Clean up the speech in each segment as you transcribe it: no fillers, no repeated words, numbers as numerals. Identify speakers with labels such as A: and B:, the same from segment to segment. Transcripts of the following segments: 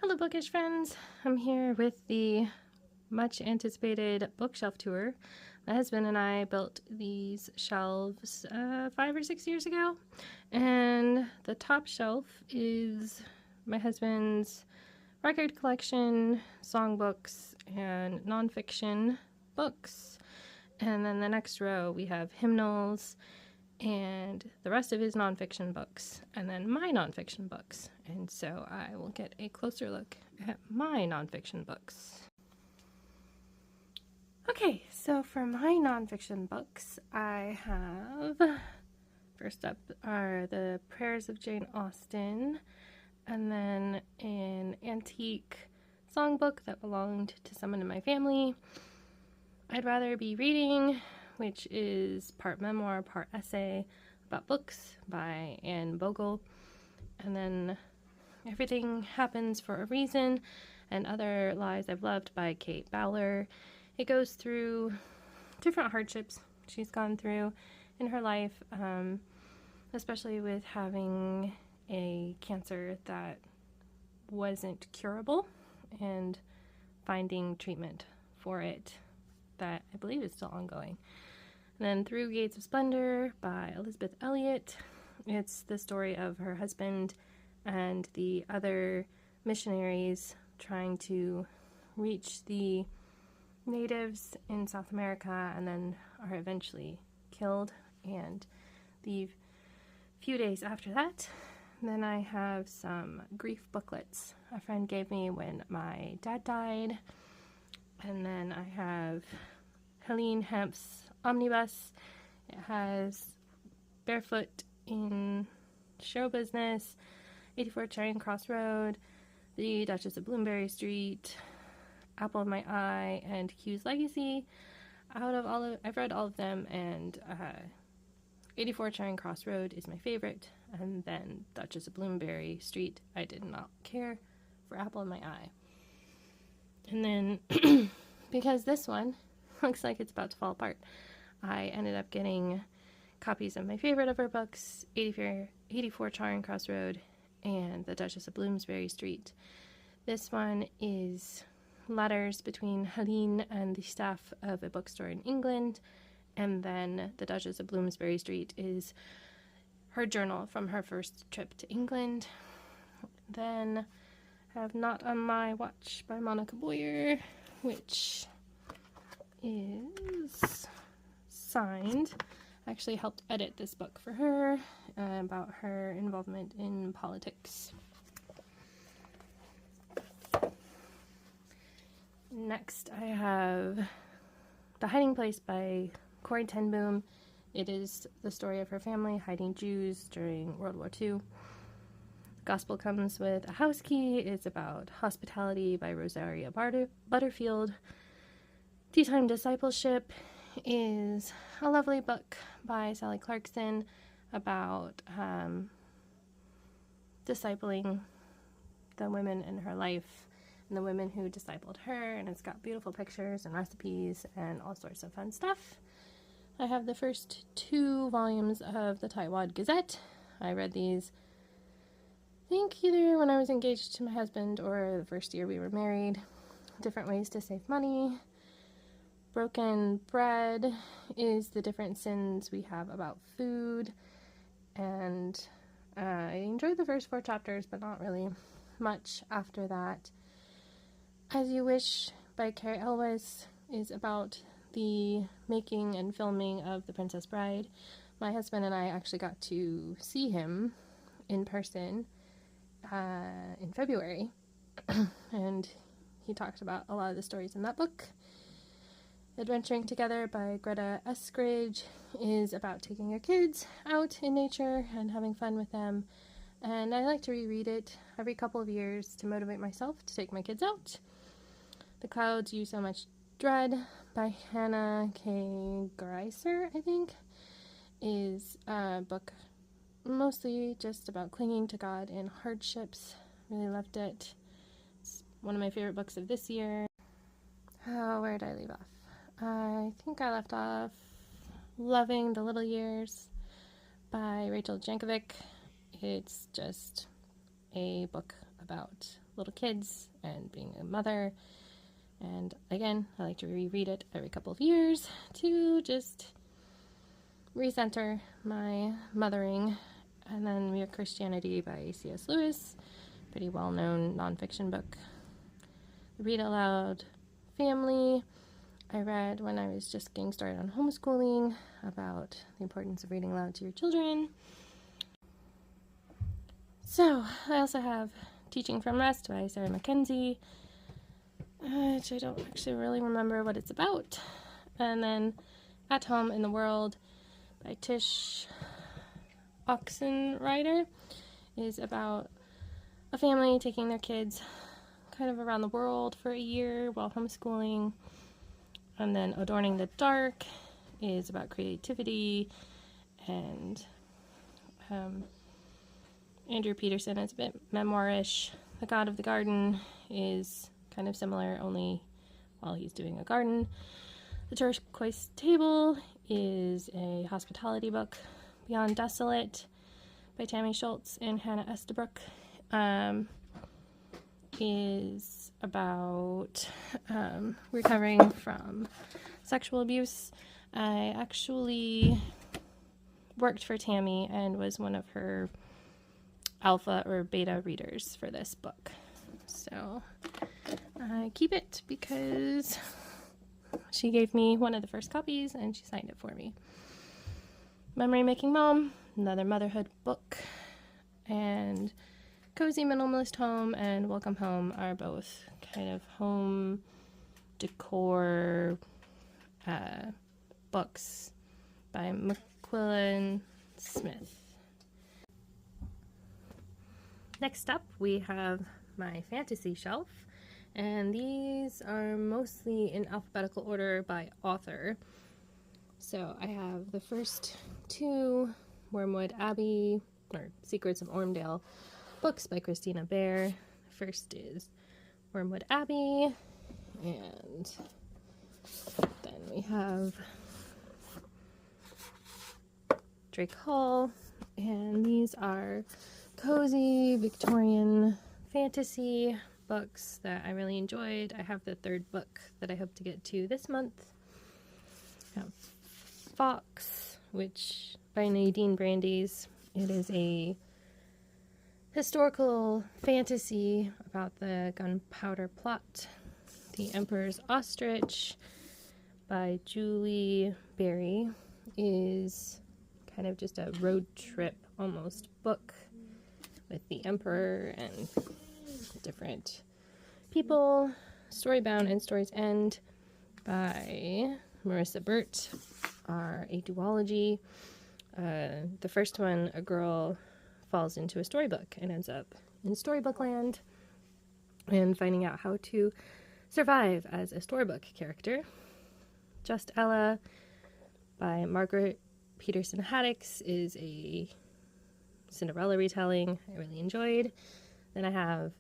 A: Hello bookish friends, I'm here with the much anticipated bookshelf tour. My husband and I built these shelves 5 or 6 years ago, and the top shelf is my husband's record collection, songbooks, and nonfiction books, and then the next row we have hymnals and the rest of his nonfiction books, and then my nonfiction books. And so I will get a closer look at my nonfiction books. Okay, so for my nonfiction books, I have, first up are the Prayers of Jane Austen, and then an antique songbook that belonged to someone in my family, I'd Rather Be Reading, which is part memoir, part essay about books by Anne Bogle, and then Everything Happens for a Reason and Other Lies I've Loved by Kate Bowler. It goes through different hardships she's gone through in her life, especially with having a cancer that wasn't curable and finding treatment for it that I believe is still ongoing. And then Through Gates of Splendor by Elizabeth Elliot. It's the story of her husband and the other missionaries trying to reach the natives in South America and then are eventually killed. And the few days after that, then I have some grief booklets a friend gave me when my dad died. And then I have Helene Hemp's Omnibus. It has Barefoot in Show Business, 84 Charing Cross Road, The Duchess of Bloomsbury Street, Apple of My Eye, and Hugh's Legacy. I've read all of them, and 84 Charing Cross Road is my favorite, and then Duchess of Bloomsbury Street, I did not care for Apple of My Eye. And then, because this one looks like it's about to fall apart, I ended up getting copies of my favorite of her books, 84 Charing Cross Road and The Duchess of Bloomsbury Street. This one is letters between Helene and the staff of a bookstore in England, and then The Duchess of Bloomsbury Street is her journal from her first trip to England. Then I have Not on My Watch by Monica Boyer, which is signed. I actually helped edit this book for her about her involvement in politics. Next, I have The Hiding Place by Corrie ten Boom. It is the story of her family hiding Jews during World War II. Gospel Comes with a House Key is about hospitality by Rosaria Butterfield. Tea Time Discipleship is a lovely book by Sally Clarkson about discipling the women in her life and the women who discipled her, and it's got beautiful pictures and recipes and all sorts of fun stuff. I have the first 2 volumes of the Tightwad Gazette. I read these, I think, either when I was engaged to my husband or the first year we were married. Different Ways to Save Money. Broken Bread is the different sins we have about food, and I enjoyed the first 4 chapters, but not really much after that. As You Wish by Carrie Elwes is about the making and filming of The Princess Bride. My husband and I actually got to see him in person in February, and he talked about a lot of the stories in that book. Adventuring Together by Greta Eskridge is about taking your kids out in nature and having fun with them, and I like to reread it every couple of years to motivate myself to take my kids out. The Clouds You So Much Dread by Hannah K. Greiser, I think, is a book mostly just about clinging to God in hardships. Really loved it. It's one of my favorite books of this year. Where did I leave off? I think I left off Loving the Little Years by Rachel Jankovic. It's just a book about little kids and being a mother. And again, I like to reread it every couple of years to just recenter my mothering. And then Mere Christianity by C.S. Lewis, pretty well-known nonfiction book. The Read Aloud Family, I read when I was just getting started on homeschooling about the importance of reading aloud to your children. So, I also have Teaching from Rest by Sarah Mackenzie, which I don't actually really remember what it's about. And then At Home in the World by Tish Oxenrider is about a family taking their kids kind of around the world for a year while homeschooling. And then Adorning the Dark is about creativity, and Andrew Peterson is a bit memoirish. The God of the Garden is kind of similar, only while he's doing a garden. The Turquoise Table is a hospitality book. Beyond Desolate by Tammy Schultz and Hannah Estabrook is about recovering from sexual abuse. I actually worked for Tammy and was one of her alpha or beta readers for this book. So I keep it because she gave me one of the first copies and she signed it for me. Memory Making Mom, another motherhood book, and Cozy Minimalist Home and Welcome Home are both kind of home decor books by McQuillan Smith. Next up, we have my fantasy shelf, and these are mostly in alphabetical order by author. So I have the first two Wormwood Abbey, or Secrets of Ormdale books by Christina Baehr. First is Wormwood Abbey, and then we have Drake Hall, and these are cozy Victorian fantasy books that I really enjoyed. I have the third book that I hope to get to this month. I have Fox, which by Nadine Brandeis. It is a historical fantasy about the Gunpowder Plot. The Emperor's Ostrich by Julie Berry is kind of just a road trip almost book with the Emperor and different people. Storybound and Story's End by Marissa Burt are a duology. The first one, a girl falls into a storybook and ends up in storybook land and finding out how to survive as a storybook character. Just Ella by Margaret Peterson Haddix is a Cinderella retelling I really enjoyed. Then I have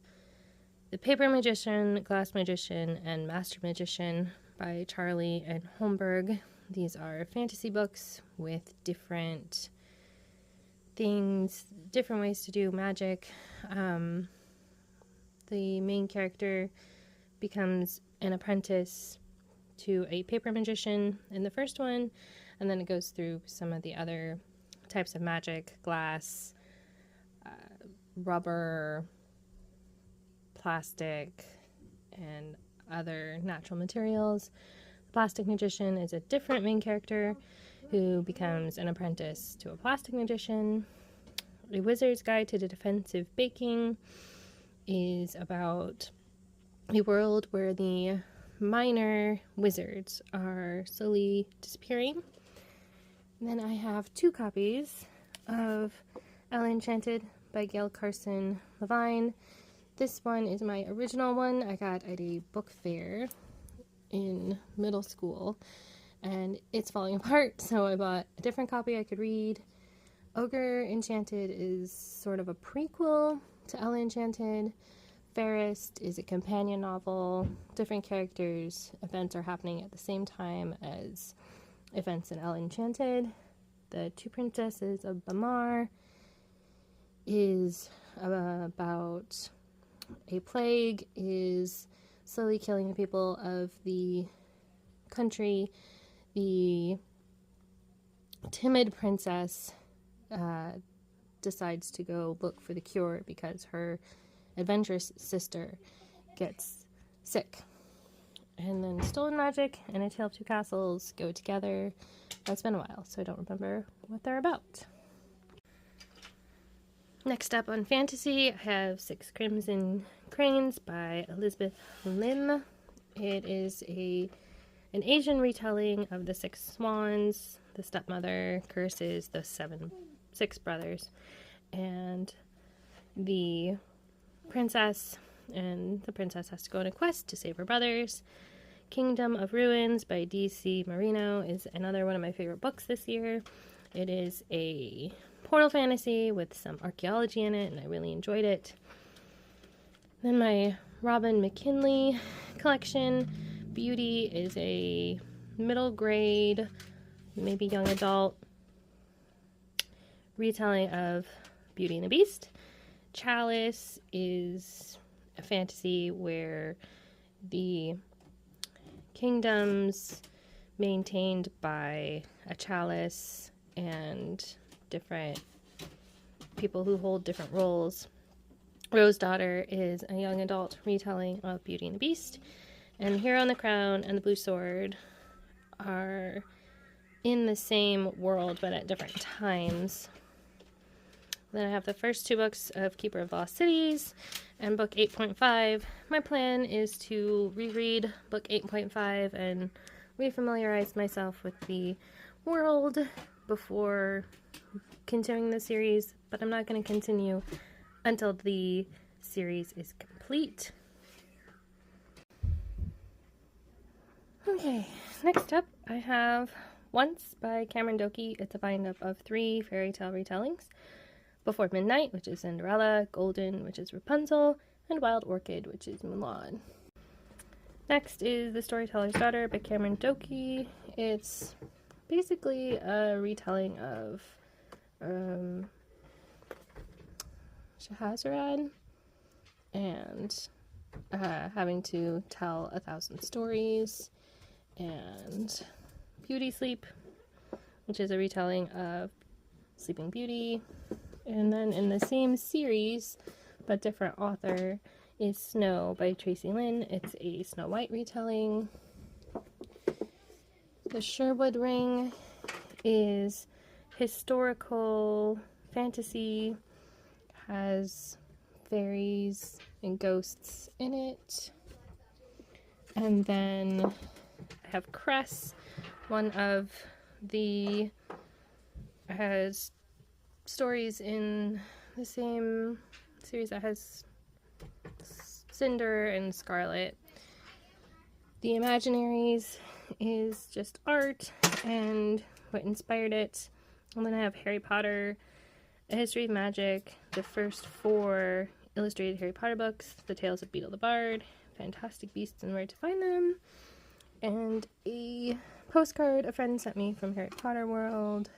A: The Paper Magician, Glass Magician, and Master Magician by Charlie and Holmberg. These are fantasy books with different things, different ways to do magic. The main character becomes an apprentice to a paper magician in the first one, and then it goes through some of the other types of magic, glass, rubber, plastic, and other natural materials. The plastic magician is a different main character who becomes an apprentice to a plastic magician. A Wizard's Guide to the Defense of Baking is about a world where the minor wizards are slowly disappearing. And then I have two copies of Ella Enchanted by Gail Carson Levine. This one is my original one I got at a book fair in middle school, and it's falling apart, so I bought a different copy I could read. Ogre Enchanted is sort of a prequel to Ella Enchanted. Fairest is a companion novel. Different characters, events are happening at the same time as events in Ella Enchanted. The Two Princesses of Baehr is about a plague is slowly killing the people of the country, the timid princess decides to go look for the cure because her adventurous sister gets sick. And then Stolen Magic and A Tale of Two Castles go together. It's been a while, so I don't remember what they're about. Next up on fantasy, I have Six Crimson Cranes by Elizabeth Lim. It is an Asian retelling of the Six Swans. The stepmother curses the six brothers, and the princess has to go on a quest to save her brothers. Kingdom of Ruins by D.C. Marino is another one of my favorite books this year. It is a portal fantasy with some archaeology in it, and I really enjoyed it. Then my Robin McKinley collection. Beauty is a middle grade, maybe young adult retelling of Beauty and the Beast. Chalice is a fantasy where the kingdoms maintained by a chalice and different people who hold different roles. Rose Daughter is a young adult retelling of Beauty and the Beast. And Hero and the Crown and the Blue Sword are in the same world but at different times. Then I have the first two books of Keeper of Lost Cities and book 8.5. My plan is to reread book 8.5 and refamiliarize myself with the world before continuing the series, but I'm not going to continue until the series is complete. Okay, next up I have Once by Cameron Doki. It's a bind-up of 3 fairy tale retellings. Before Midnight, which is Cinderella, Golden, which is Rapunzel, and Wild Orchid, which is Mulan. Next is The Storyteller's Daughter by Cameron Doki. It's basically a retelling of Scheherazade and having to tell 1,000 stories, and Beauty Sleep, which is a retelling of Sleeping Beauty. And then in the same series, but different author, is Snow by Tracy Lynn. It's a Snow White retelling. The Sherwood Ring is historical fantasy, has fairies and ghosts in it. And then I have Cress, one of the has stories in the same series that has Cinder and Scarlet. The Imaginaries is just art and what inspired it. And then I have Harry Potter, A History of Magic, the first 4 illustrated Harry Potter books, The Tales of Beedle the Bard, Fantastic Beasts and Where to Find Them, and a postcard a friend sent me from Harry Potter World.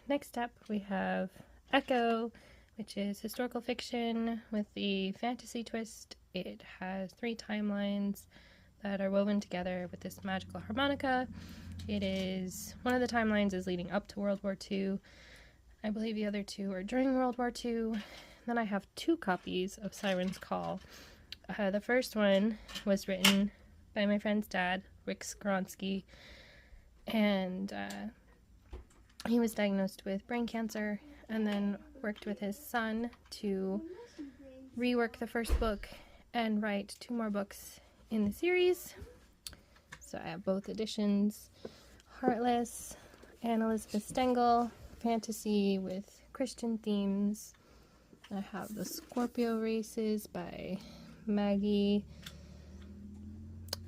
A: Next up, we have Echo, which is historical fiction with the fantasy twist. It has 3 timelines that are woven together with this magical harmonica. It is, one of the timelines is leading up to World War II. I believe the other 2 are during World War II. Then I have 2 copies of Siren's Call. The first one was written by my friend's dad, Rick Skowronski, and he was diagnosed with brain cancer and then worked with his son to rework the first book and write 2 more books in the series. So I have both editions. Heartless and Elizabeth Stengel, fantasy with Christian themes. I have The Scorpio Races by Maggie.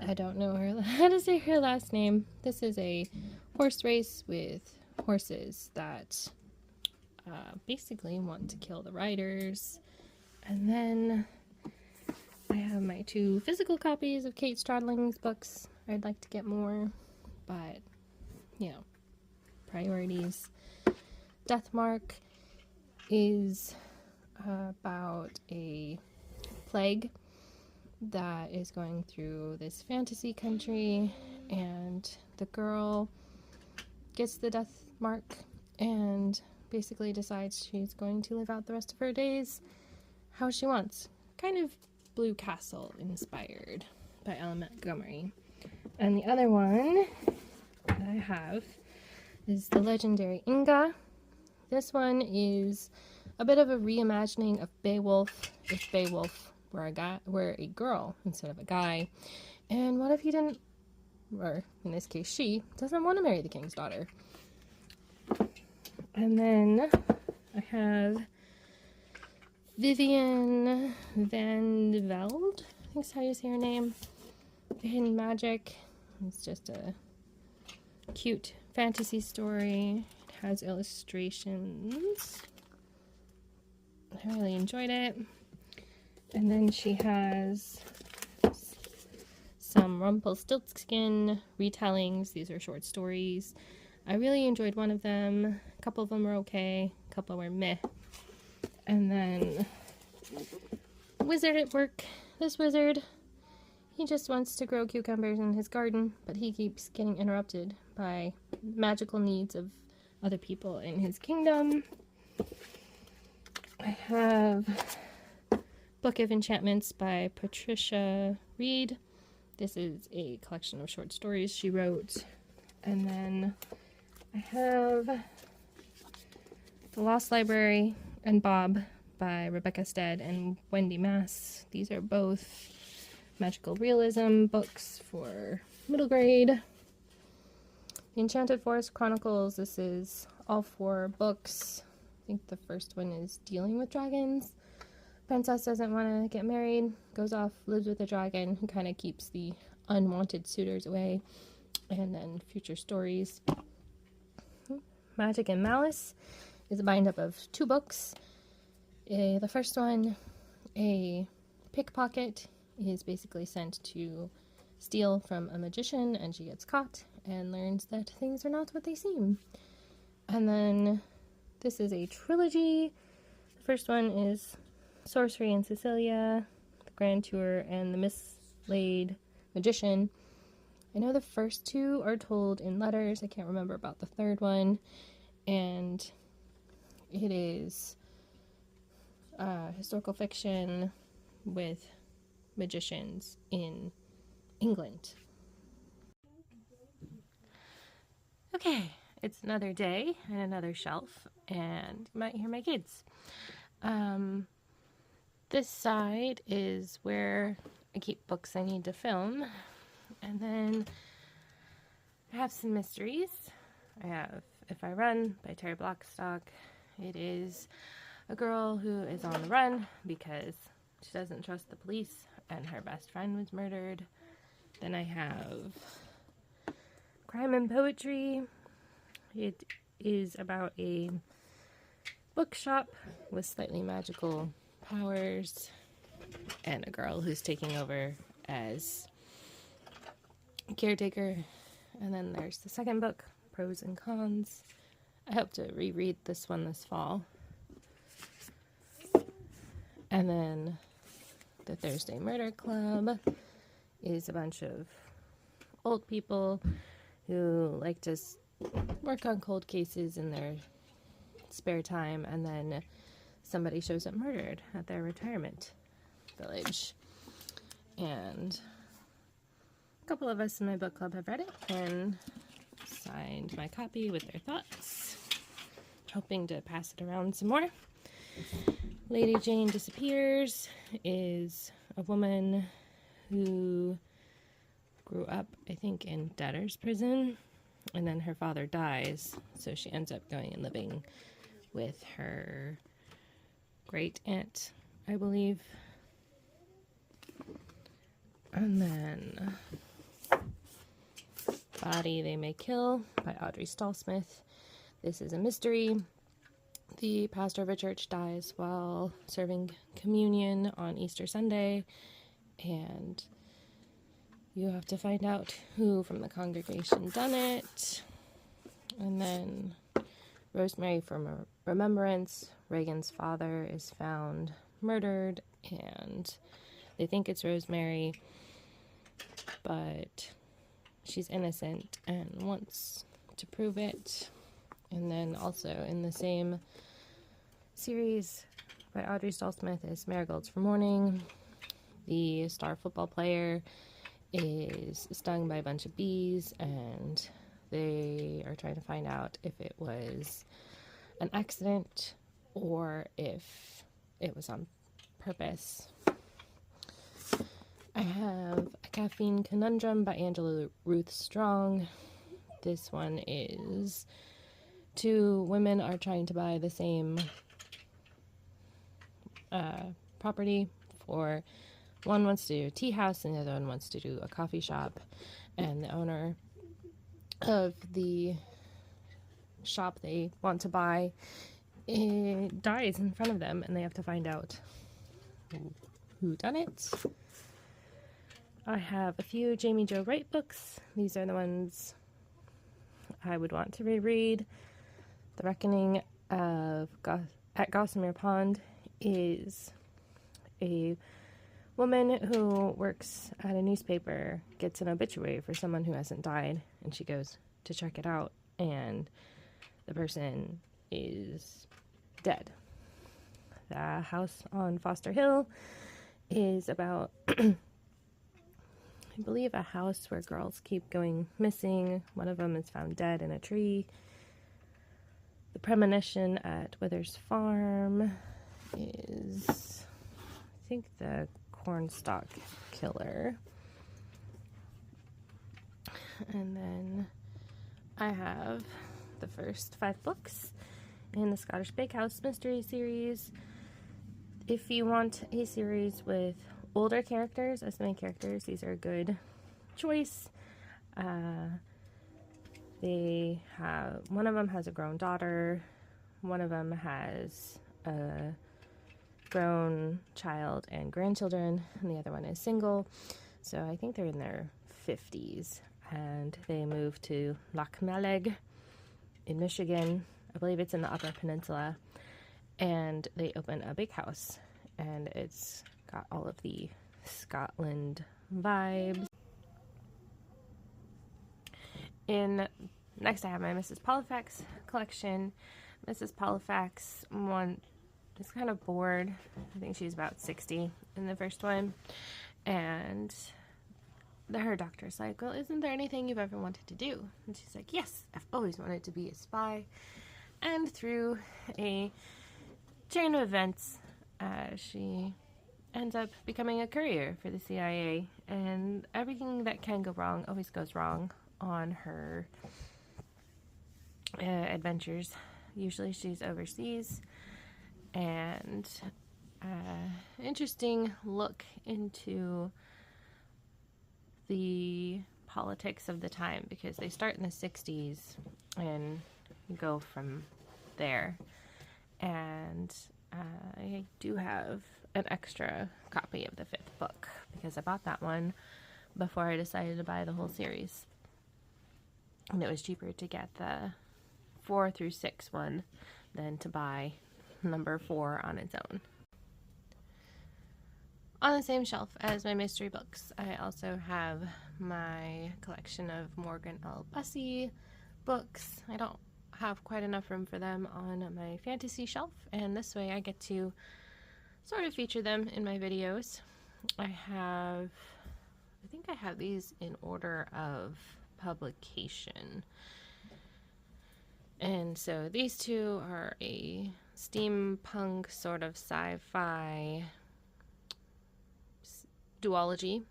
A: I don't know how to say her last name. This is a horse race with horses that basically want to kill the riders. And then I have my 2 physical copies of Kate Stradling's books. I'd like to get more, but, you know, priorities. Deathmark is about a plague that is going through this fantasy country, and the girl gets the death mark and basically decides she's going to live out the rest of her days how she wants. Kind of Blue Castle inspired by Ellen Montgomery. And the other one that I have is the legendary Inge. This one is a bit of a reimagining of Beowulf if Beowulf were a girl instead of a guy. And what if he didn't, or in this case she, doesn't want to marry the king's daughter? And then I have Vivian van Velde, I think is how you say her name. The Hidden Magic. It's just a cute fantasy story. It has illustrations. I really enjoyed it. And then she has some Rumpelstiltskin retellings. These are short stories. I really enjoyed one of them. A couple of them were okay. A couple were meh. And then Wizard at Work. This wizard, he just wants to grow cucumbers in his garden, but he keeps getting interrupted by magical needs of other people in his kingdom. I have Book of Enchantments by Patricia Reed. This is a collection of short stories she wrote. And then I have The Lost Library and Bob by Rebecca Stead and Wendy Mass. These are both magical realism books for middle grade. The Enchanted Forest Chronicles. This is all 4 books. I think the first one is Dealing with Dragons. Princess doesn't want to get married, goes off, lives with a dragon who kind of keeps the unwanted suitors away. And then Future Stories. Magic and Malice is a bind-up of 2 books. The first one, a pickpocket, is basically sent to steal from a magician, and she gets caught and learns that things are not what they seem. And then this is a trilogy. The first one is Sorcery in Sicilia, The Grand Tour, and The Mislaid Magician. I know the first 2 are told in letters. I can't remember about the third one. And it is historical fiction with magicians in England. Okay, it's another day and another shelf, and you might hear my kids. This side is where I keep books I need to film, and then I have some mysteries. I have If I Run by Terry Blackstock. It is a girl who is on the run because she doesn't trust the police and her best friend was murdered. Then I have Crime and Poetry. It is about a bookshop with slightly magical powers and a girl who's taking over as caretaker. And then there's the second book, Pros and Cons. I hope to reread this one this fall. And then the Thursday Murder Club is a bunch of old people who like to work on cold cases in their spare time, and then somebody shows up murdered at their retirement village. And a couple of us in my book club have read it and signed my copy with their thoughts, hoping to pass it around some more. Lady Jane Disappears is a woman who grew up, I think, in debtor's prison, and then her father dies, so she ends up going and living with her great aunt, I believe. And then Body They May Kill by Audrey Stallsmith. This is a mystery. The pastor of a church dies while serving communion on Easter Sunday, and you have to find out who from the congregation done it. And then Rosemary from Remembrance. Reagan's father is found murdered, and they think it's Rosemary, but she's innocent and wants to prove it. And then also in the same series by Audrey Stallsmith is Marigolds for Morning. The star football player is stung by a bunch of bees, and they are trying to find out if it was an accident or if it was on purpose. I have A Caffeine Conundrum by Angela Ruth Strong. This one is two women are trying to buy the same property. For one wants to do a tea house and the other one wants to do a coffee shop, and the owner of the shop they want to buy dies in front of them, and they have to find out who done it. I have a few Jamie Jo Wright books. These are the ones I would want to reread. The Reckoning of at Gossamer Pond is a woman who works at a newspaper, gets an obituary for someone who hasn't died, and she goes to check it out, and the person is dead. The House on Foster Hill is about, I believe, a house where girls keep going missing. One of them is found dead in a tree. The Premonition at Withers Farm is, I think, the Cornstalk Killer. And then I have the first 5 books in the Scottish Bakehouse Mystery Series. If you want a series with older characters as the main characters, these are a good choice. They have, one of them has a grown daughter, one of them has a grown child and grandchildren, and the other one is single. So I think they're in their 50s, and they moved to Lochmaleg in Michigan. I believe it's in the Upper Peninsula, and they open a bakehouse, and it's got all of the Scotland vibes. Next I have my Mrs. Polifax collection. Mrs. Polifax one is kind of bored. I think she's about 60 in the first one, and her doctor's like, well, isn't there anything you've ever wanted to do? And she's like, yes, I've always wanted to be a spy. And through a chain of events, she ends up becoming a courier for the CIA, and everything that can go wrong always goes wrong on her adventures. Usually she's overseas, and interesting look into the politics of the time, because they start in the 60s and go from there. And I do have an extra copy of the 5th book, because I bought that one before I decided to buy the whole series, and it was cheaper to get the 4 through 6 one than to buy number 4 on its own. On the same shelf as my mystery books, I also have my collection of Morgan L. Busse books. I don't have quite enough room for them on my fantasy shelf, and this way I get to sort of feature them in my videos. I think I have these in order of publication. And so these two are a steampunk sort of sci-fi duology.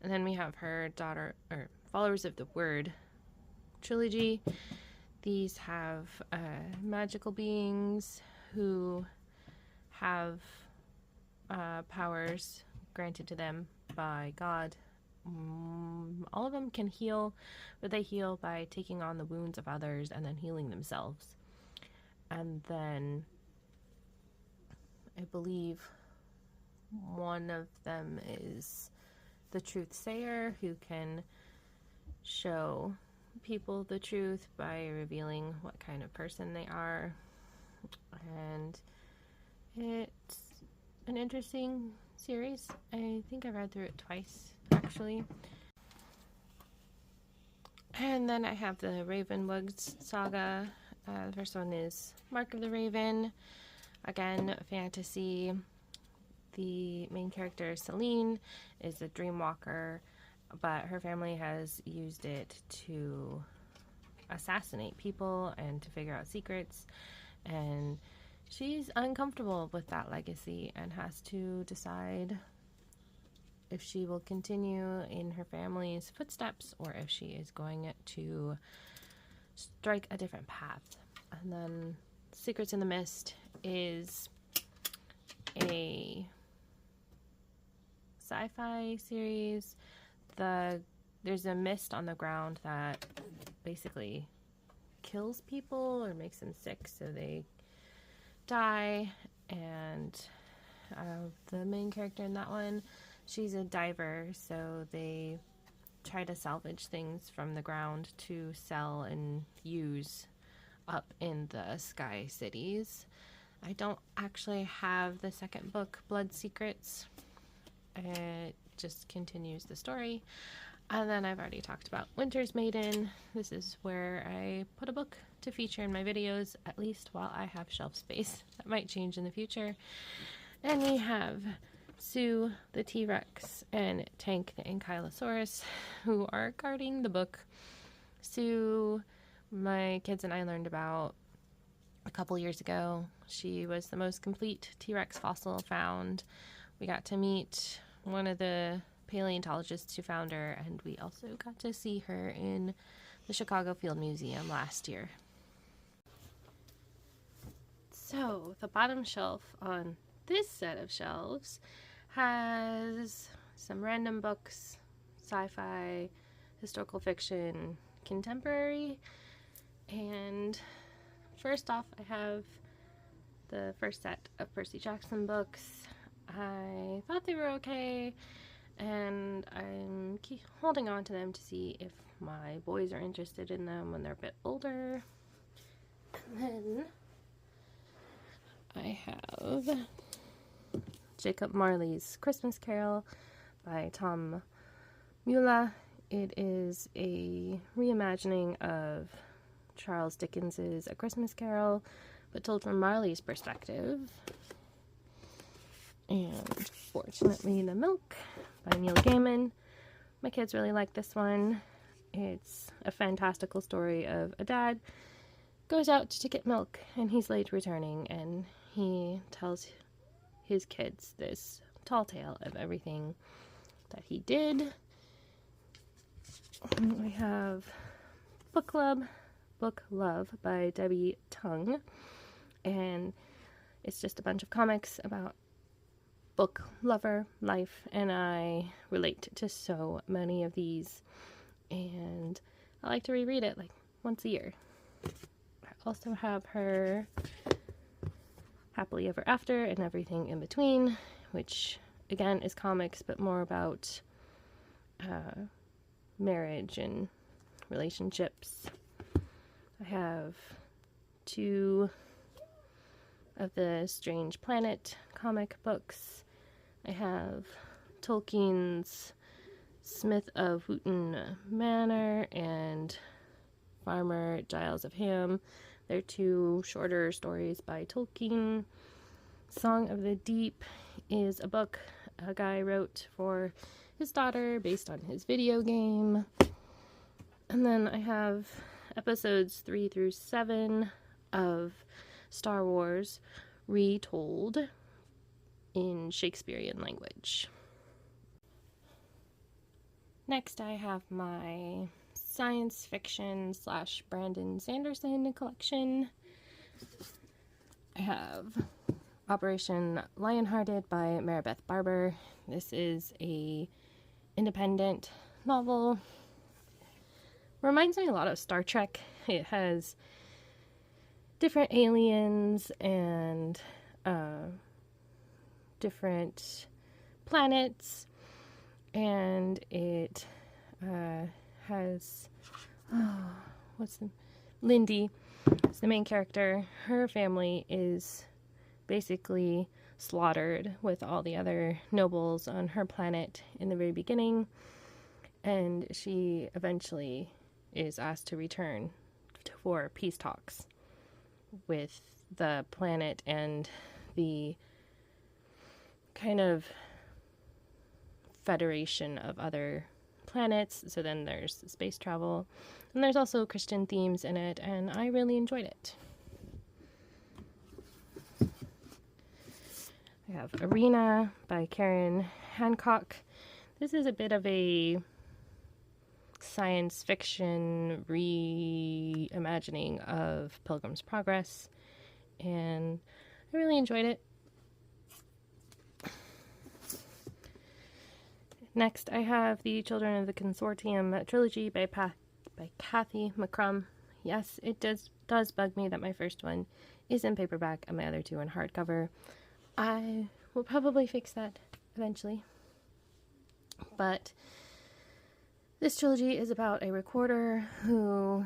A: And then we have her Followers of the Word trilogy. These have magical beings who have powers granted to them by God. All of them can heal, but they heal by taking on the wounds of others and then healing themselves. And then I believe one of them is the truth sayer, who can show people the truth by revealing what kind of person they are. And it's an interesting series. I think I read through it twice, actually. And then I have the Ravenwood saga. The first one is Mark of the Raven. Again, fantasy. The main character, Celine, is a dreamwalker, but her family has used it to assassinate people and to figure out secrets. And she's uncomfortable with that legacy and has to decide if she will continue in her family's footsteps or if she is going to strike a different path. And then Secrets in the Mist is a sci-fi series. There's a mist on the ground that basically kills people or makes them sick, so they die. And the main character in that one, she's a diver, so they try to salvage things from the ground to sell and use up in the sky cities. I don't actually have the second book, Blood Secrets. It just continues the story. And then I've already talked about Winter's Maiden. This is where I put a book to feature in my videos, at least while I have shelf space. That might change in the future. And we have Sue the T-Rex and Tank the Ankylosaurus, who are guarding the book. Sue, my kids and I learned about a couple years ago. She was the most complete T-Rex fossil found. We got to meet one of the paleontologists who found her, and we also got to see her in the Chicago Field Museum last year. So the bottom shelf on this set of shelves has some random books, sci-fi, historical fiction, contemporary, and first off I have the first set of Percy Jackson books. I thought they were okay, and I'm holding on to them to see if my boys are interested in them when they're a bit older. And then I have Jacob Marley's Christmas Carol by Tom Muller. It is a reimagining of Charles Dickens's A Christmas Carol, but told from Marley's perspective. And fortunately, The Milk by Neil Gaiman. My kids really like this one. It's a fantastical story of a dad goes out to get milk and he's late returning, and he tells his kids this tall tale of everything that he did. We have Book Love by Debbie Tung, and it's just a bunch of comics about book lover life, and I relate to so many of these, and I like to reread it like once a year. I also have her Happily Ever After and Everything in Between, which again is comics but more about marriage and relationships. I have 2 of the Strange Planet comic books. I have Tolkien's Smith of Wooten Manor and Farmer Giles of Ham. They're 2 shorter stories by Tolkien. Song of the Deep is a book a guy wrote for his daughter based on his video game. And then I have episodes 3 through 7 of Star Wars retold in Shakespearean language. Next, I have my science fiction / Brandon Sanderson collection. I have Operation Lionhearted by Maribeth Barber. This is a independent novel. Reminds me a lot of Star Trek. It has different aliens and different planets, and it has Lindy is the main character. Her family is basically slaughtered with all the other nobles on her planet in the very beginning, and she eventually is asked to return for peace talks with the planet and the kind of federation of other planets. So then there's space travel, and there's also Christian themes in it, and I really enjoyed it. I have Arena by Karen Hancock. This is a bit of a science fiction reimagining of Pilgrim's Progress, and I really enjoyed it. Next, I have the Children of the Consortium trilogy by Kathy McCrum. Yes, it does bug me that my first one is in paperback and my other two in hardcover. I will probably fix that eventually. But this trilogy is about a recorder who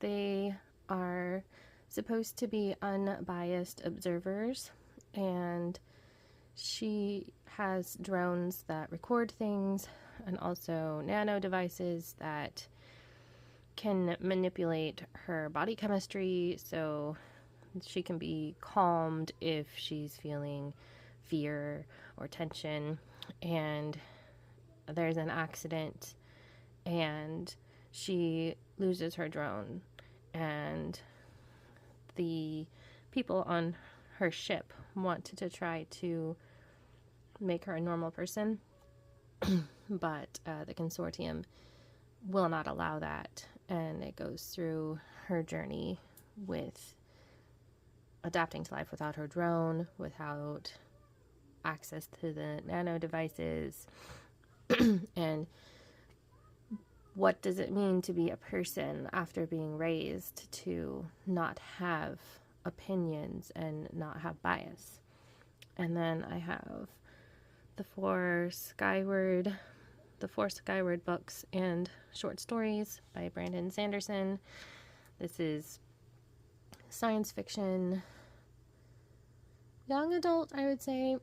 A: they are supposed to be unbiased observers, and she has drones that record things and also nano devices that can manipulate her body chemistry so she can be calmed if she's feeling fear or tension. And there's an accident and she loses her drone, and the people on her ship want to try to make her a normal person, but the consortium will not allow that, and it goes through her journey with adapting to life without her drone, without access to the nano devices, and what does it mean to be a person after being raised to not have opinions and not have bias. And then I have the four Skyward books and short stories by Brandon Sanderson. This is science fiction, young adult, I would say.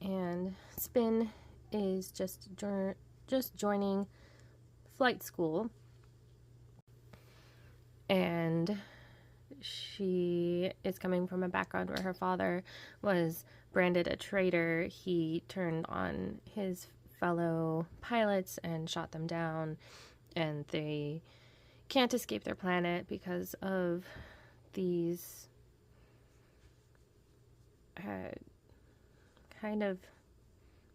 A: And Spin is just joining flight school, and she is coming from a background where her father was branded a traitor. He turned on his fellow pilots and shot them down, and they can't escape their planet because of these kind of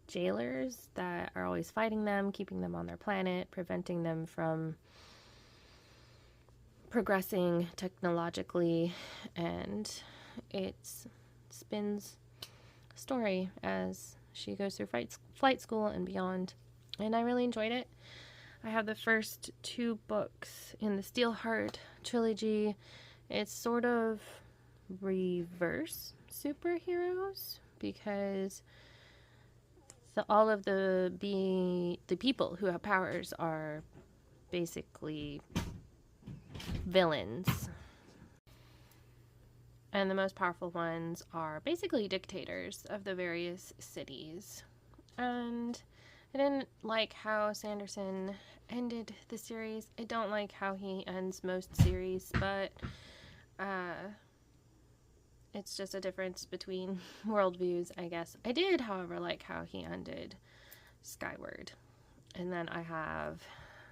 A: jailers that are always fighting them, keeping them on their planet, preventing them from progressing technologically. And it's Spin's story as she goes through flight school and beyond, and I really enjoyed it. I have the first two books in the Steelheart trilogy. It's sort of reverse superheroes because all of the people who have powers are basically villains. And the most powerful ones are basically dictators of the various cities. And I didn't like how Sanderson ended the series. I don't like how he ends most series, but it's just a difference between worldviews, I guess. I did, however, like how he ended Skyward. And then I have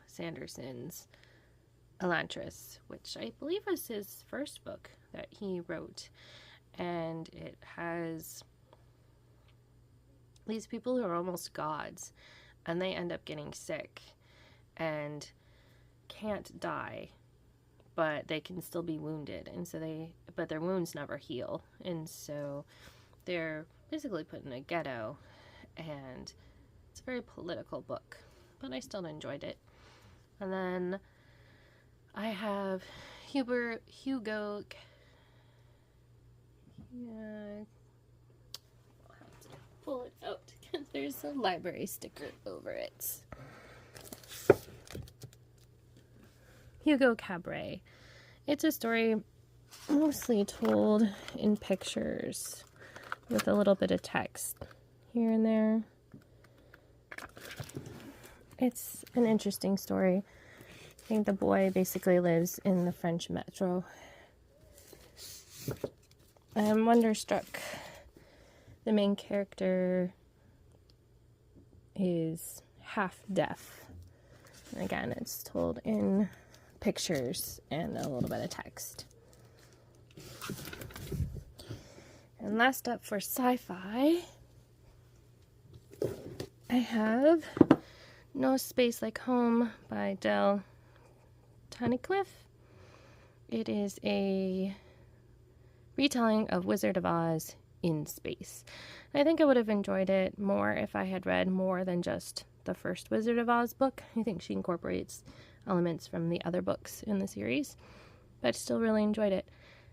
A: Sanderson's Elantris, which I believe was his first book that he wrote. And it has these people who are almost gods, and they end up getting sick and can't die, but they can still be wounded, and but their wounds never heal, and so they're basically put in a ghetto, and it's a very political book, but I still enjoyed it. And then I have Hugo. Yeah, I'll have to pull it out because there's a library sticker over it. Hugo Cabret. It's a story mostly told in pictures with a little bit of text here and there. It's an interesting story. I think the boy basically lives in the French metro. I'm wonderstruck. The main character is half deaf. And again, it's told in pictures and a little bit of text. And last up for sci-fi, I have No Space Like Home by Dell. Tunnicliff. It is a retelling of Wizard of Oz in space. I think I would have enjoyed it more if I had read more than just the first Wizard of Oz book. I think she incorporates elements from the other books in the series, but still really enjoyed it.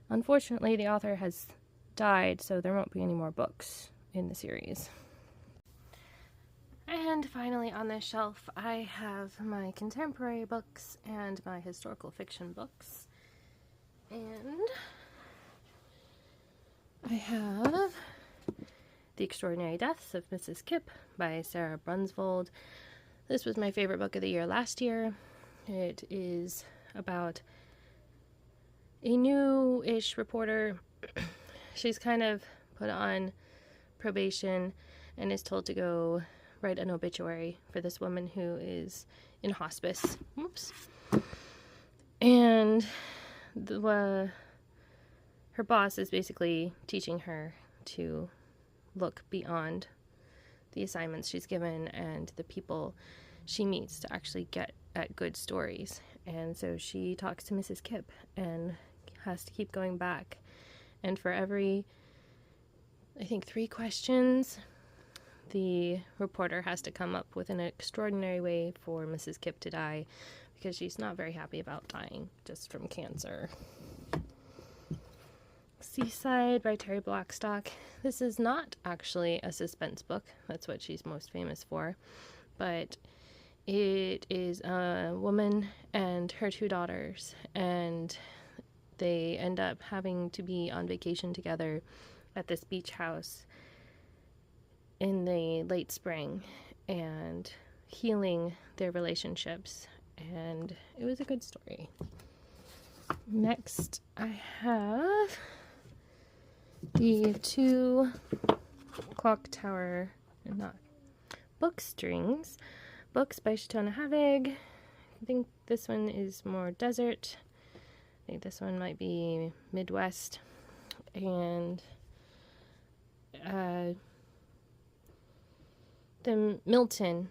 A: Unfortunately, the author has died, so there won't be any more books in the series. And finally on this shelf, I have my contemporary books and my historical fiction books. And I have The Extraordinary Deaths of Mrs. Kipp by Sara Brunsvold. This was my favorite book of the year last year. It is about a new-ish reporter. She's kind of put on probation and is told to go write an obituary for this woman who is in hospice. Oops. And her boss is basically teaching her to look beyond the assignments she's given and the people she meets to actually get at good stories. And so she talks to Mrs. Kipp and has to keep going back. And for every, I think, 3 questions, the reporter has to come up with an extraordinary way for Mrs. Kipp to die, because she's not very happy about dying just from cancer. Seaside by Terry Blackstock. This is not actually a suspense book. That's what she's most famous for. But it is a woman and her 2 daughters, and they end up having to be on vacation together at this beach house in the late spring and healing their relationships, and it was a good story. Next, I have the 2 Clock Tower, not book strings, books by Shatona Havig. I think this one is more desert. I think this one might be Midwest. And the Milton,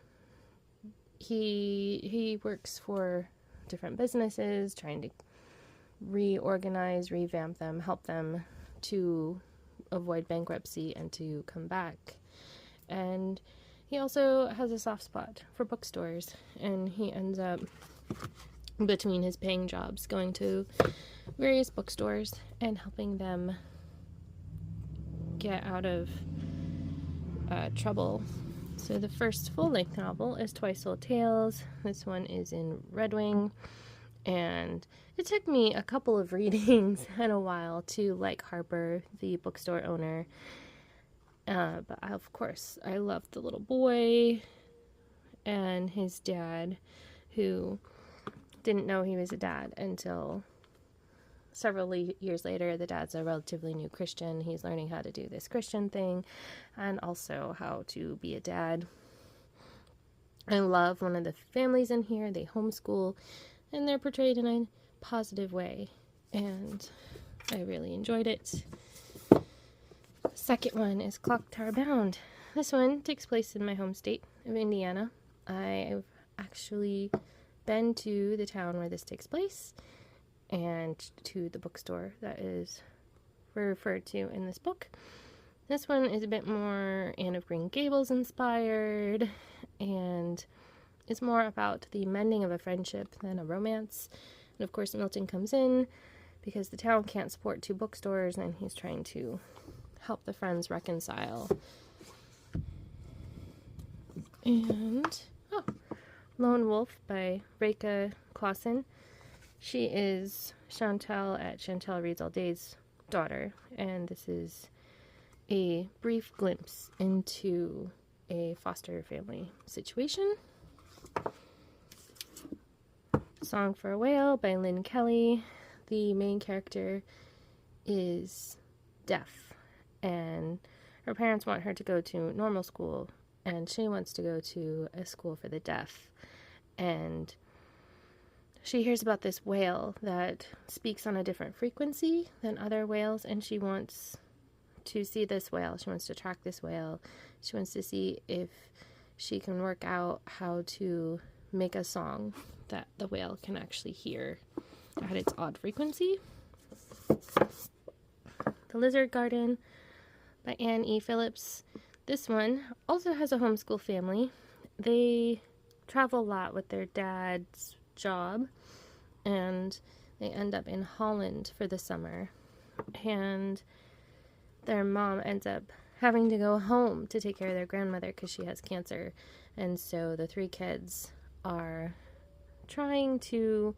A: he works for different businesses, trying to reorganize, revamp them, help them to avoid bankruptcy and to come back. And he also has a soft spot for bookstores, and he ends up, between his paying jobs, going to various bookstores and helping them get out of trouble. So the first full-length novel is Twice Old Tales. This one is in Red Wing, and it took me a couple of readings and a while to like Harper, the bookstore owner. But of course, I loved the little boy and his dad, who didn't know he was a dad until several years later. The dad's a relatively new Christian. He's learning how to do this Christian thing and also how to be a dad. I love one of the families in here. They homeschool, and they're portrayed in a positive way, and I really enjoyed it. The second one is Clock Tower Bound. This one takes place in my home state of Indiana. I've actually been to the town where this takes place and to the bookstore that is referred to in this book. This one is a bit more Anne of Green Gables inspired, and it's more about the mending of a friendship than a romance. And of course, Milton comes in because the town can't support 2 bookstores, and he's trying to help the friends reconcile. And Lone Wolf by Reka Clausen. She is Chantal at Chantal Reads All Day's daughter, and this is a brief glimpse into a foster family situation. Song for a Whale by Lynn Kelly. The main character is deaf, and her parents want her to go to normal school, and she wants to go to a school for the deaf. And she hears about this whale that speaks on a different frequency than other whales, and she wants to see this whale. She wants to track this whale. She wants to see if she can work out how to make a song that the whale can actually hear at its odd frequency. The Lizard Garden by Anne E. Phillips. This one also has a homeschool family. They travel a lot with their dad's job, and they end up in Holland for the summer. And their mom ends up having to go home to take care of their grandmother because she has cancer. And so the three kids are trying to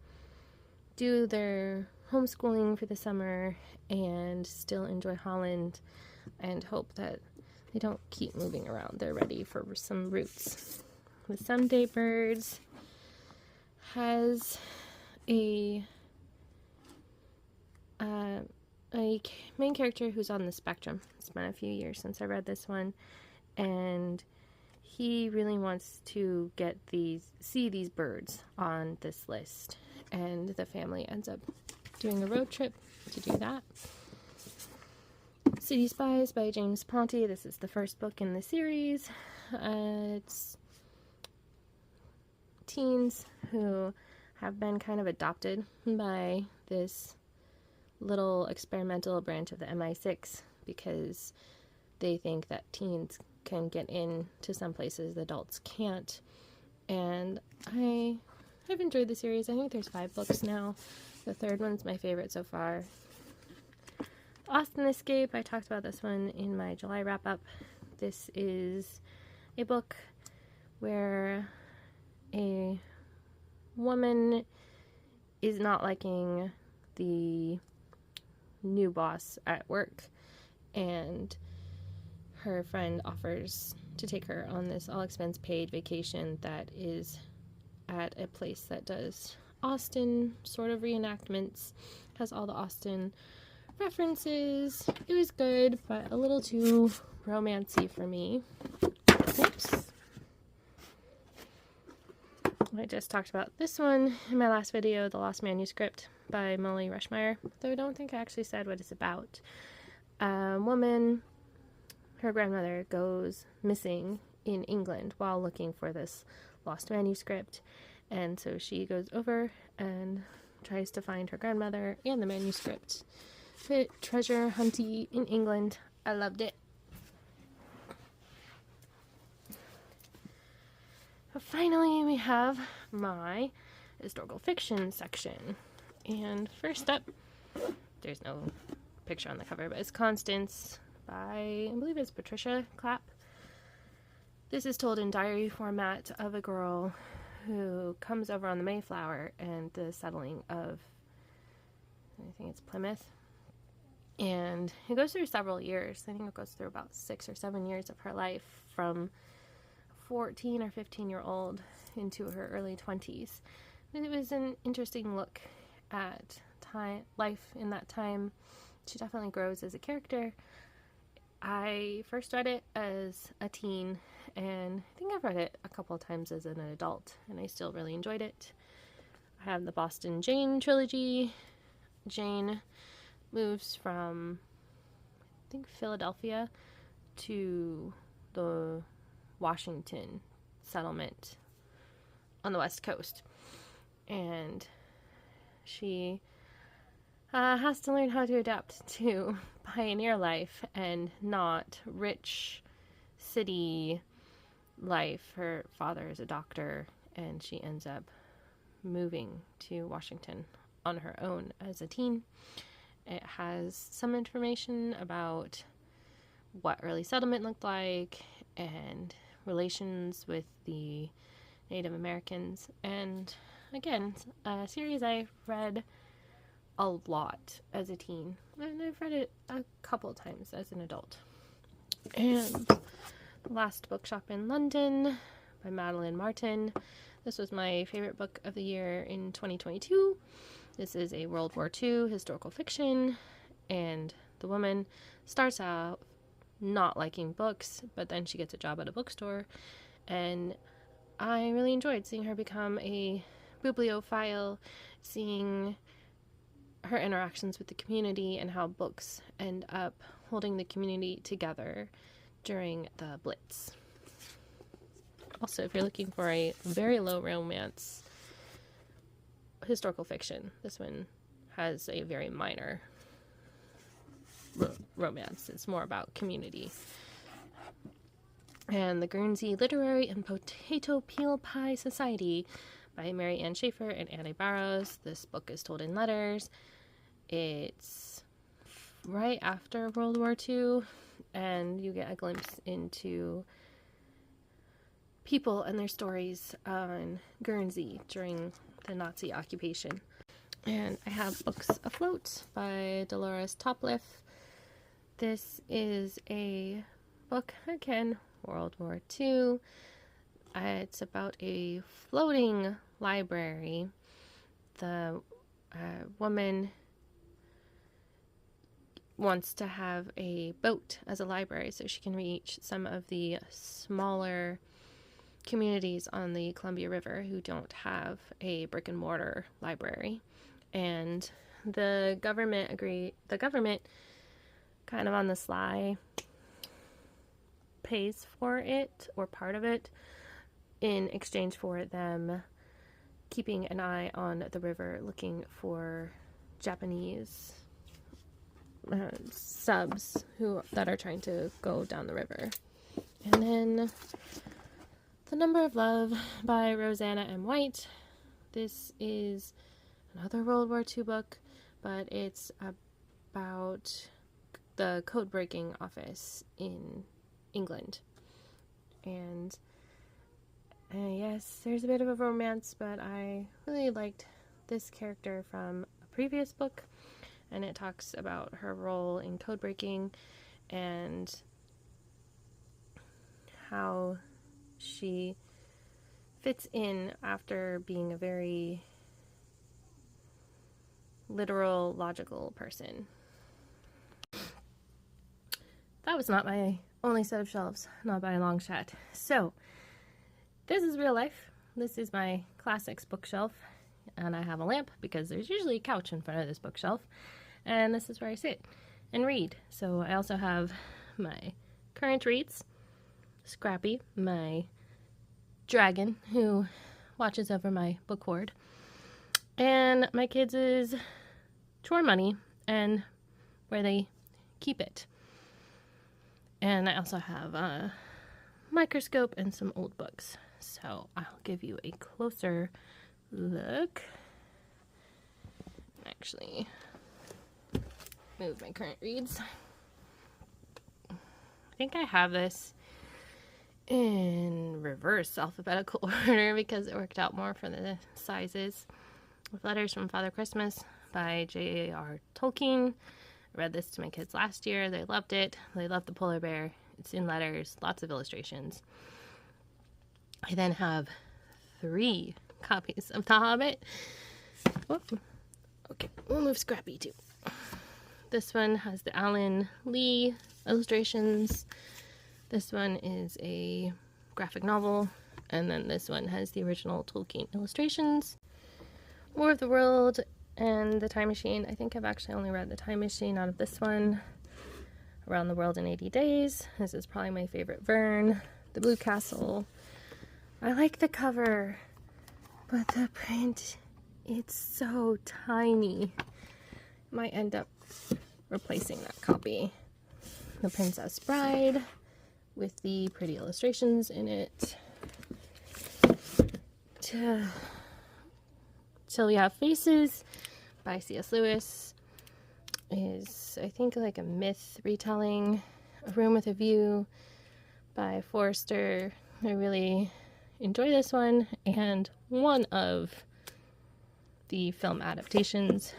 A: do their homeschooling for the summer and still enjoy Holland and hope that they don't keep moving around. They're ready for some roots. The Someday Birds has a main character who's on the spectrum. It's been a few years since I read this one, and he really wants to see these birds on this list, and the family ends up doing a road trip to do that. City Spies by James Ponti. This is the first book in the series. It's teens who have been kind of adopted by this little experimental branch of the MI6 because they think that teens can get into some places adults can't. And I've enjoyed the series. I think there's 5 books now. The third one's my favorite so far. Austin Escape. I talked about this one in my July wrap-up. This is a book where a woman is not liking the new boss at work, and her friend offers to take her on this all-expense-paid vacation that is at a place that does Austen sort of reenactments, has all the Austen references. It was good, but a little too romancy for me. Oops. I just talked about this one in my last video, The Lost Manuscript by Molly Rushmeyer, though I don't think I actually said what it's about. A woman, her grandmother, goes missing in England while looking for this lost manuscript, and so she goes over and tries to find her grandmother and the manuscript. Bit treasure hunty in England. I loved it. But finally, we have my historical fiction section. And first up, there's no picture on the cover, but it's Constance by, I believe it's Patricia Clapp. This is told in diary format of a girl who comes over on the Mayflower and the settling of, I think it's Plymouth. And it goes through several years. I think it goes through about 6 or 7 years of her life, from 14 or 15-year-old into her early 20s. And it was an interesting look at life in that time. She definitely grows as a character. I first read it as a teen, and I think I've read it a couple of times as an adult, and I still really enjoyed it. I have the Boston Jane trilogy. Jane moves from, I think, Philadelphia to the Washington settlement on the West Coast, and she has to learn how to adapt to pioneer life and not rich city life. Her father is a doctor, and she ends up moving to Washington on her own as a teen. It has some information about what early settlement looked like and relations with the Native Americans. And again, a series I read a lot as a teen, and I've read it a couple times as an adult. And The Last Bookshop in London by Madeline Martin. This was my favorite book of the year in 2022. This is a World War II historical fiction, and the woman starts out not liking books, but then she gets a job at a bookstore, and I really enjoyed seeing her become a bibliophile, seeing her interactions with the community and how books end up holding the community together during the Blitz. Also, if you're looking for a very low romance historical fiction, this one has a very minor romance. It's more about community. And The Guernsey Literary and Potato Peel Pie Society by Mary Ann Schaefer and Annie Barrows. This book is told in letters. It's right after World War II, and you get a glimpse into people and their stories on Guernsey during the Nazi occupation. And I have Books Afloat by Dolores Topliff. This is a book, again, World War II. It's about a floating library. The woman wants to have a boat as a library so she can reach some of the smaller communities on the Columbia River who don't have a brick and mortar library. And the government kind of on the sly pays for it, or part of it, in exchange for them keeping an eye on the river, looking for Japanese subs that are trying to go down the river. And then The Number of Love by Rosanna M. White. This is another World War II book, but it's about the code-breaking office in England. And yes, there's a bit of a romance, but I really liked this character from a previous book, and it talks about her role in code-breaking and how she fits in after being a very literal, logical person. That was not my only set of shelves, not by a long shot. So, this is real life. This is my classics bookshelf, and I have a lamp because there's usually a couch in front of this bookshelf, and this is where I sit and read. So I also have my current reads, Scrappy, my dragon who watches over my book hoard, and my kids' chore money and where they keep it. And I also have a microscope and some old books. So I'll give you a closer look. Actually, move my current reads. I think I have this in reverse alphabetical order because it worked out more for the sizes. With Letters from Father Christmas by J.R. Tolkien. I read this to my kids last year. They loved it. They loved the polar bear. It's in letters, lots of illustrations. I then have 3 copies of The Hobbit. Whoop. Okay, we'll move Scrappy too. This one has the Alan Lee illustrations. This one is a graphic novel. And then this one has the original Tolkien illustrations. War of the World and The Time Machine. I think I've actually only read The Time Machine out of this one. Around the World in 80 Days. This is probably my favorite Vern. The Blue Castle. I like the cover, but the print, it's so tiny. Might end up replacing that copy. The Princess Bride with the pretty illustrations in it. Till We Have Faces by C.S. Lewis is, I think, like a myth retelling. A Room with a View by Forster. I really enjoy this one, and one of the film adaptations.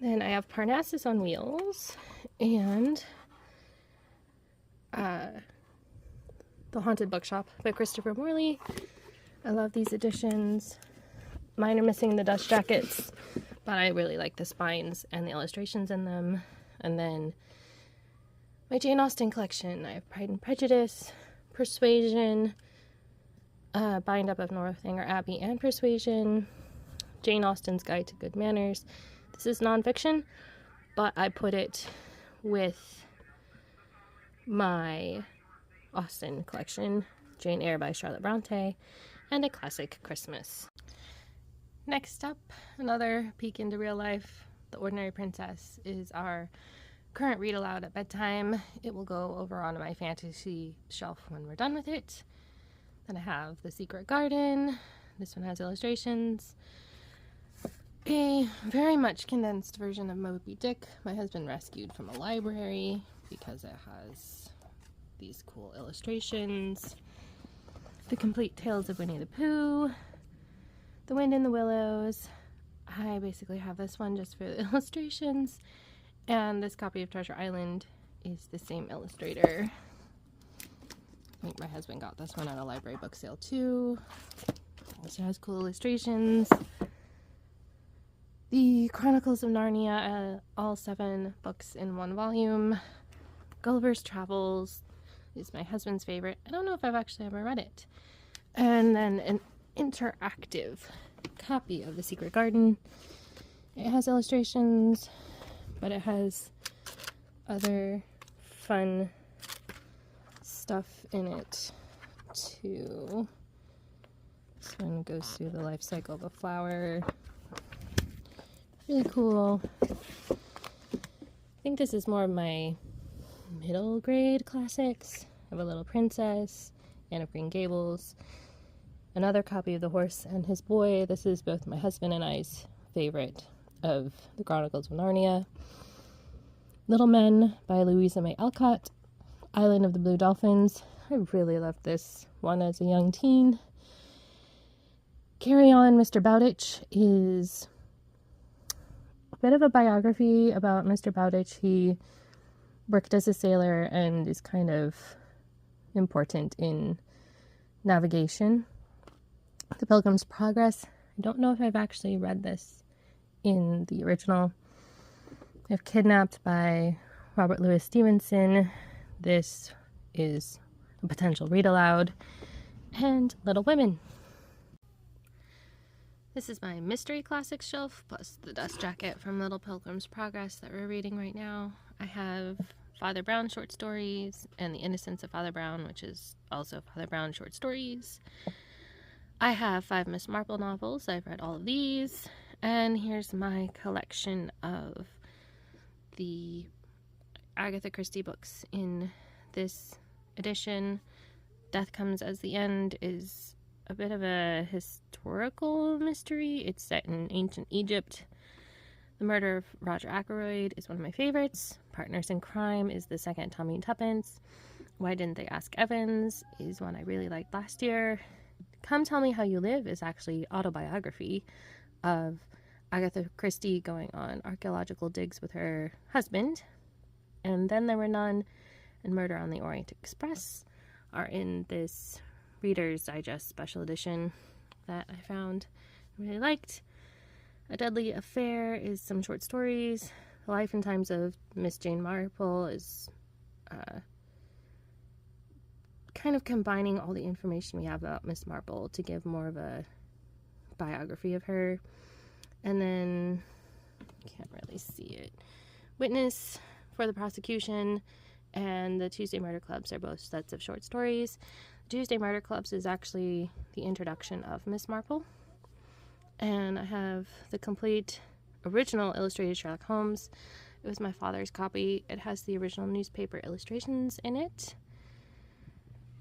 A: Then I have Parnassus on Wheels, and The Haunted Bookshop by Christopher Morley. I love these editions. Mine are missing the dust jackets, but I really like the spines and the illustrations in them. And then my Jane Austen collection. I have Pride and Prejudice, Persuasion, Bind Up of Northanger Abbey and Persuasion, Jane Austen's Guide to Good Manners. This is nonfiction, but I put it with my Austen collection, Jane Eyre by Charlotte Bronte, and A Classic Christmas. Next up, another peek into real life. The Ordinary Princess is our current read aloud at bedtime. It will go over on my fantasy shelf when we're done with it. Then I have The Secret Garden. This one has illustrations. A very much condensed version of Moby Dick. My husband rescued from a library because it has these cool illustrations. The Complete Tales of Winnie the Pooh. The Wind in the Willows. I basically have this one just for the illustrations. And this copy of Treasure Island is the same illustrator. I think my husband got this one at a library book sale too. Also has cool illustrations. The Chronicles of Narnia, all 7 books in one volume. Gulliver's Travels is my husband's favorite. I don't know if I've actually ever read it. And then an interactive copy of The Secret Garden. It has illustrations, but it has other fun stuff in it too. This one goes through the life cycle of a flower. Really cool. I think this is more of my middle grade classics. I have A Little Princess, Anne of Green Gables, another copy of The Horse and His Boy. This is both my husband and I's favorite of the Chronicles of Narnia. Little Men by Louisa May Alcott, Island of the Blue Dolphins. I really loved this one as a young teen. Carry On, Mr. Bowditch is a bit of a biography about Mr. Bowditch. He worked as a sailor and is kind of important in navigation. The Pilgrim's Progress. I don't know if I've actually read this in the original. I have Kidnapped by Robert Louis Stevenson. This is a potential read aloud. And Little Women. This is my mystery classics shelf, plus the dust jacket from Little Pilgrim's Progress that we're reading right now. I have Father Brown short stories and The Innocence of Father Brown, which is also Father Brown short stories. I have 5 Miss Marple novels. I've read all of these. And here's my collection of the Agatha Christie books in this edition. Death Comes as the End is a bit of a historical mystery. It's set in ancient Egypt. The Murder of Roger Ackroyd is one of my favorites. Partners in Crime is the second Tommy Tuppence. Why Didn't They Ask Evans is one I really liked last year. Come Tell Me How You Live is actually autobiography of Agatha Christie going on archaeological digs with her husband. And Then There Were None and Murder on the Orient Express are in this Reader's Digest special edition that I found and really liked. A Deadly Affair is some short stories. The Life and Times of Miss Jane Marple is kind of combining all the information we have about Miss Marple to give more of a biography of her. And then, can't really see it, Witness for the Prosecution and the Tuesday Murder Clubs are both sets of short stories. Tuesday Murder Clubs is actually the introduction of Miss Marple. And I have the complete original illustrated Sherlock Holmes. It was my father's copy. It has the original newspaper illustrations in it.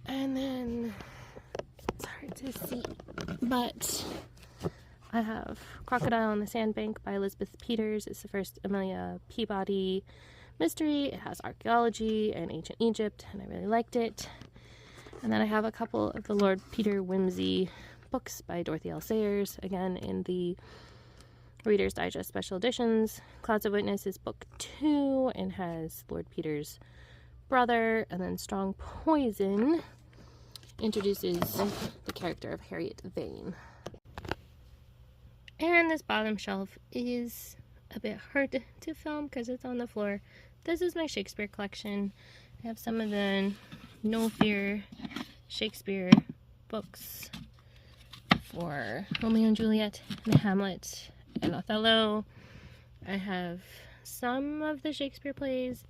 A: And then, it's hard to see, but I have Crocodile on the Sandbank by Elizabeth Peters. It's the first Amelia Peabody mystery. It has archaeology and ancient Egypt, and I really liked it. And then I have a couple of the Lord Peter Wimsey books by Dorothy L. Sayers, again in the Reader's Digest special editions. Clouds of Witness is book 2 and has Lord Peter's brother. And then Strong Poison introduces the character of Harriet Vane. And this bottom shelf is a bit hard to film because it's on the floor. This is my Shakespeare collection. I have some of the No Fear Shakespeare books for Romeo and Juliet and Hamlet and Othello. I have some of the Shakespeare plays.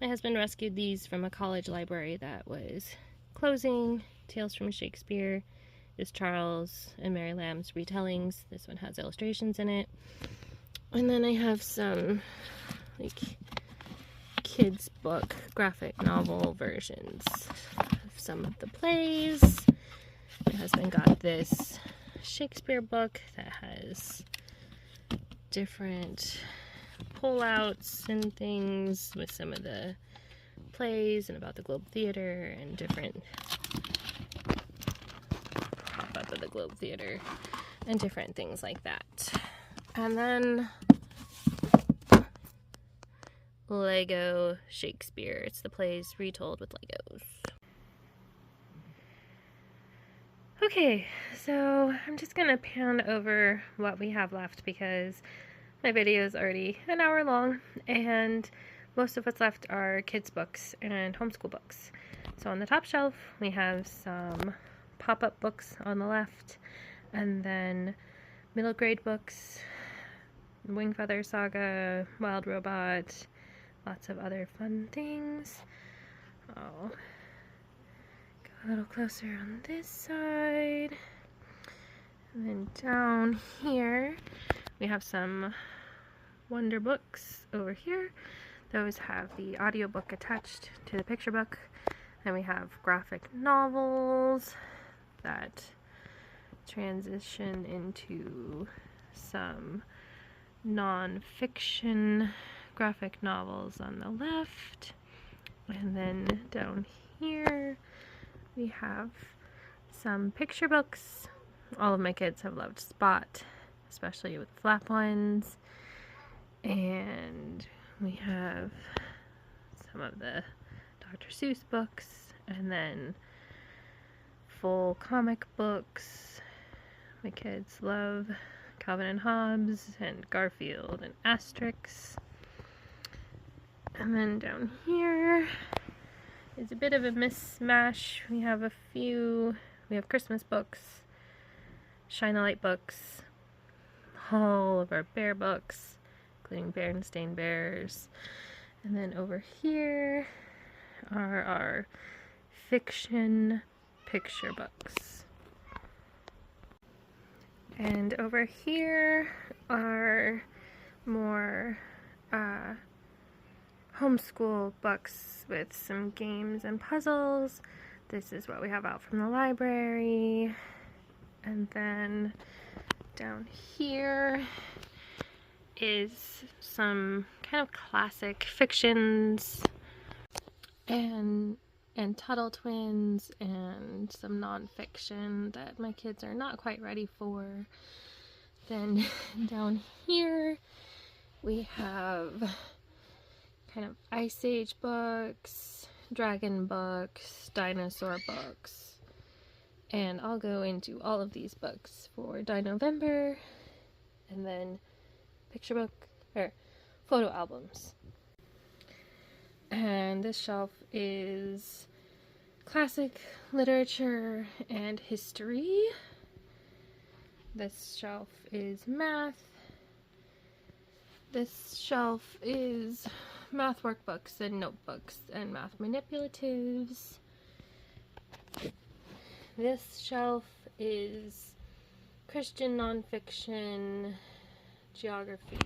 A: My husband rescued these from a college library that was closing. Tales from Shakespeare is Charles and Mary Lamb's retellings. This one has illustrations in it. And then I have some like kids book graphic novel versions of some of the plays. My husband got this Shakespeare book that has different pullouts and things with some of the plays and about the Globe Theater and different pop-up of the Globe Theater and different things like that. And then Lego Shakespeare. It's the plays retold with Legos. Okay, so I'm just gonna pan over what we have left because my video is already an hour long and most of what's left are kids books and homeschool books. So on the top shelf we have some pop-up books on the left, and then middle grade books, Wingfeather Saga, Wild Robot, lots of other fun things. Oh, go a little closer on this side. And then down here we have some Wonder books over here. Those have the audiobook attached to the picture book. And we have graphic novels that transition into some non-fiction graphic novels on the left. And then down here we have some picture books. All of my kids have loved Spot, especially with flap ones. And we have some of the Dr. Seuss books, and then full comic books. My kids love Calvin and Hobbes and Garfield and Asterix. And then down here is a bit of a mismatch. We have Christmas books, Shine a Light books, all of our Baehr books, including Berenstain Bears. And then over here are our fiction picture books. And over here are more homeschool books with some games and puzzles. This is what we have out from the library. And then down here is some kind of classic fictions and Tuttle Twins and some non-fiction that my kids are not quite ready for. Then down here we have kind of Ice Age books, dragon books, dinosaur books, and I'll go into all of these books for Di-November. And then picture book or photo albums. And this shelf is classic literature and history. This shelf is math. This shelf is math workbooks and notebooks and math manipulatives. This shelf is Christian nonfiction, geography,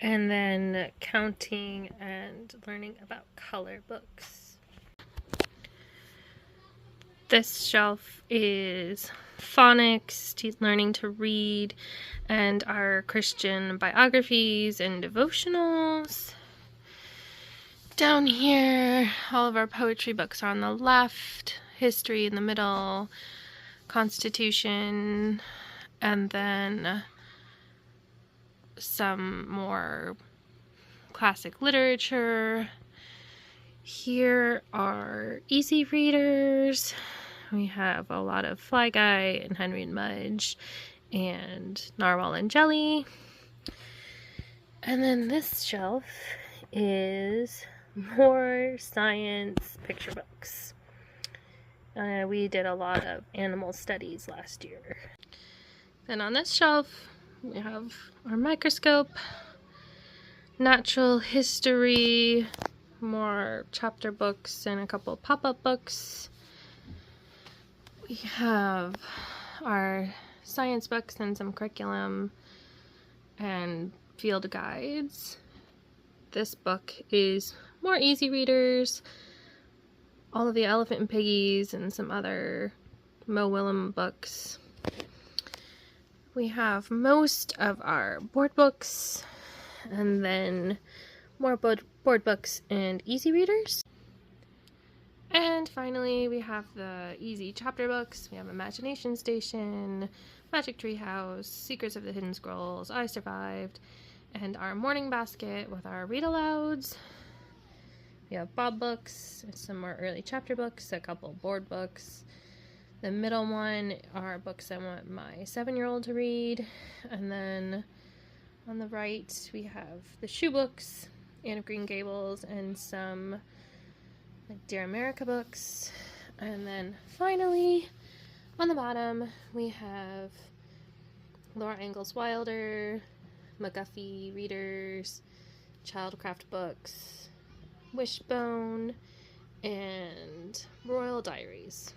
A: and then counting and learning about color books. This shelf is phonics, learning to read, and our Christian biographies and devotionals. Down here, all of our poetry books are on the left, history in the middle, Constitution, and then some more classic literature. Here are easy readers. We have a lot of Fly Guy and Henry and Mudge and Narwhal and Jelly. And then this shelf is more science picture books. We did a lot of animal studies last year. Then on this shelf, we have our microscope, natural history, more chapter books, and a couple pop-up books. We have our science books and some curriculum and field guides. This book is more easy readers, all of the Elephant and Piggies and some other Mo Willem books. We have most of our board books, and then more board books and easy readers. And finally, we have the easy chapter books. We have Imagination Station, Magic Tree House, Secrets of the Hidden Scrolls, I Survived, and our morning basket with our read-alouds. We have Bob books, some more early chapter books, a couple board books. The middle one are books I want my 7-year-old to read. And then on the right, we have the shoe books, Anne of Green Gables, and some like Dear America books. And then finally, on the bottom, we have Laura Ingalls Wilder, McGuffey readers, Childcraft books, Wishbone, and Royal Diaries.